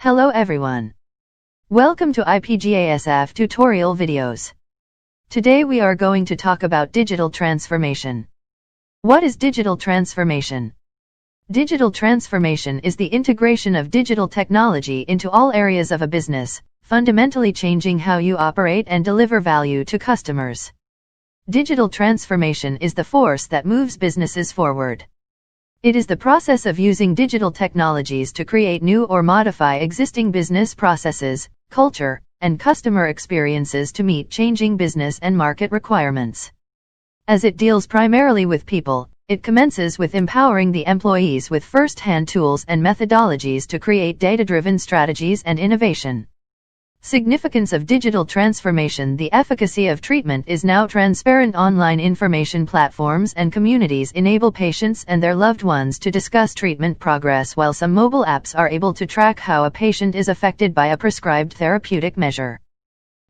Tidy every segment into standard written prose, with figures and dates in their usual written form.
Hello everyone. Welcome to IPGA SF tutorial videos. Today we are going to talk about digital transformation. What is digital transformation? Digital transformation is the integration of digital technology into all areas of a business, fundamentally changing how you operate and deliver value to customers. Digital transformation is the force that moves businesses forward. It is the process of using digital technologies to create new or modify existing business processes, culture, and customer experiences to meet changing business and market requirements. As it deals primarily with people, it commences with empowering the employees with first-hand tools and methodologies to create data-driven strategies and innovation. Significance of digital transformation. The efficacy of treatment is now transparent. Online information platforms and communities enable patients and their loved ones to discuss treatment progress, while some mobile apps are able to track how a patient is affected by a prescribed therapeutic measure.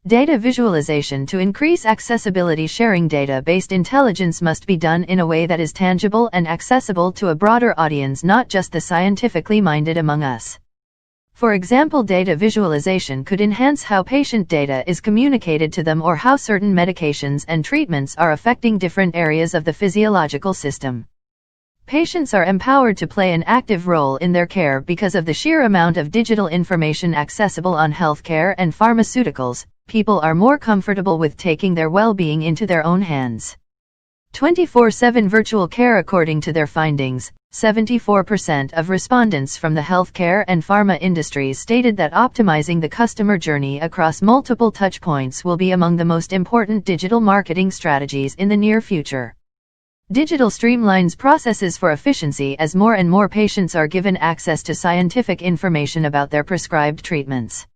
Data visualization. To increase accessibility, sharing data-based intelligence must be done in a way that is tangible and accessible to a broader audience, not just the scientifically minded among us. For example, data visualization could enhance how patient data is communicated to them or how certain medications and treatments are affecting different areas of the physiological system. Patients are empowered to play an active role in their care because of the sheer amount of digital information accessible on healthcare and pharmaceuticals. People are more comfortable with taking their well-being into their own hands. 24/7 virtual care. According to their findings, 74% of respondents from the healthcare and pharma industries stated that optimizing the customer journey across multiple touchpoints will be among the most important digital marketing strategies in the near future. Digital streamlines processes for efficiency as more and more patients are given access to scientific information about their prescribed treatments.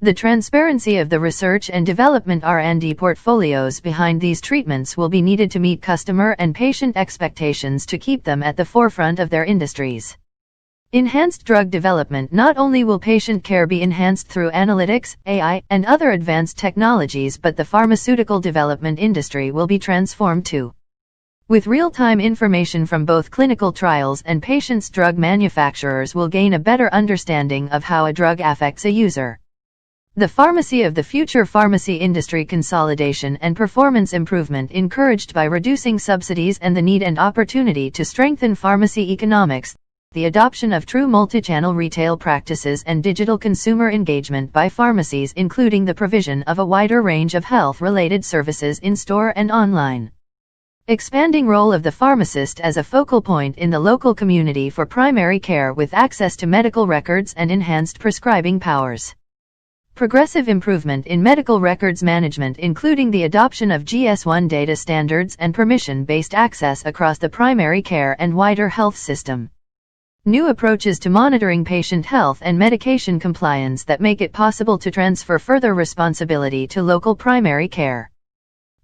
The transparency of the research and development R&D portfolios behind these treatments will be needed to meet customer and patient expectations to keep them at the forefront of their industries. Enhanced drug development. Not only will patient care be enhanced through analytics, AI, and other advanced technologies, but the pharmaceutical development industry will be transformed too. With real-time information from both clinical trials and patients, drug manufacturers will gain a better understanding of how a drug affects a user. The pharmacy of the future. Pharmacy industry consolidation and performance improvement encouraged by reducing subsidies and the need and opportunity to strengthen pharmacy economics. The adoption of true multi-channel retail practices and digital consumer engagement by pharmacies, including the provision of a wider range of health-related services in store and online. Expanding role of the pharmacist as a focal point in the local community for primary care with access to medical records and enhanced prescribing powers. Progressive improvement in medical records management, including the adoption of GS1 data standards and permission-based access across the primary care and wider health system. New approaches to monitoring patient health and medication compliance that make it possible to transfer further responsibility to local primary care.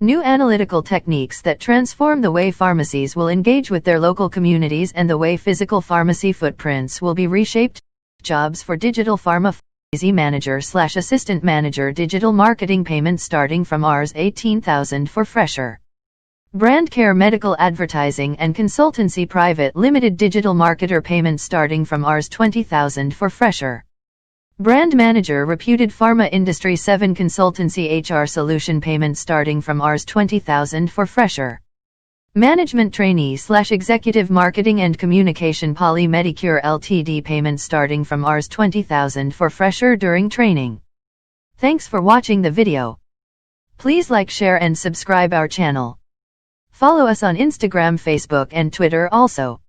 New analytical techniques that transform the way pharmacies will engage with their local communities and the way physical pharmacy footprints will be reshaped. Jobs for digital pharma. Manager/assistant manager. Digital marketing payments starting from Rs 18,000 for fresher. Brand care. Medical advertising and consultancy private limited. Digital marketer payments starting from Rs 20,000 for fresher. Brand manager. Reputed pharma industry. 7 consultancy HR solution payments starting from Rs 20,000 for fresher. Management trainee/executive marketing and communication. Poly Medicure Ltd payments starting from Rs 20,000 for fresher during training. Thanks for watching the video. Please like, share and subscribe our channel. Follow us on Instagram, Facebook and Twitter also.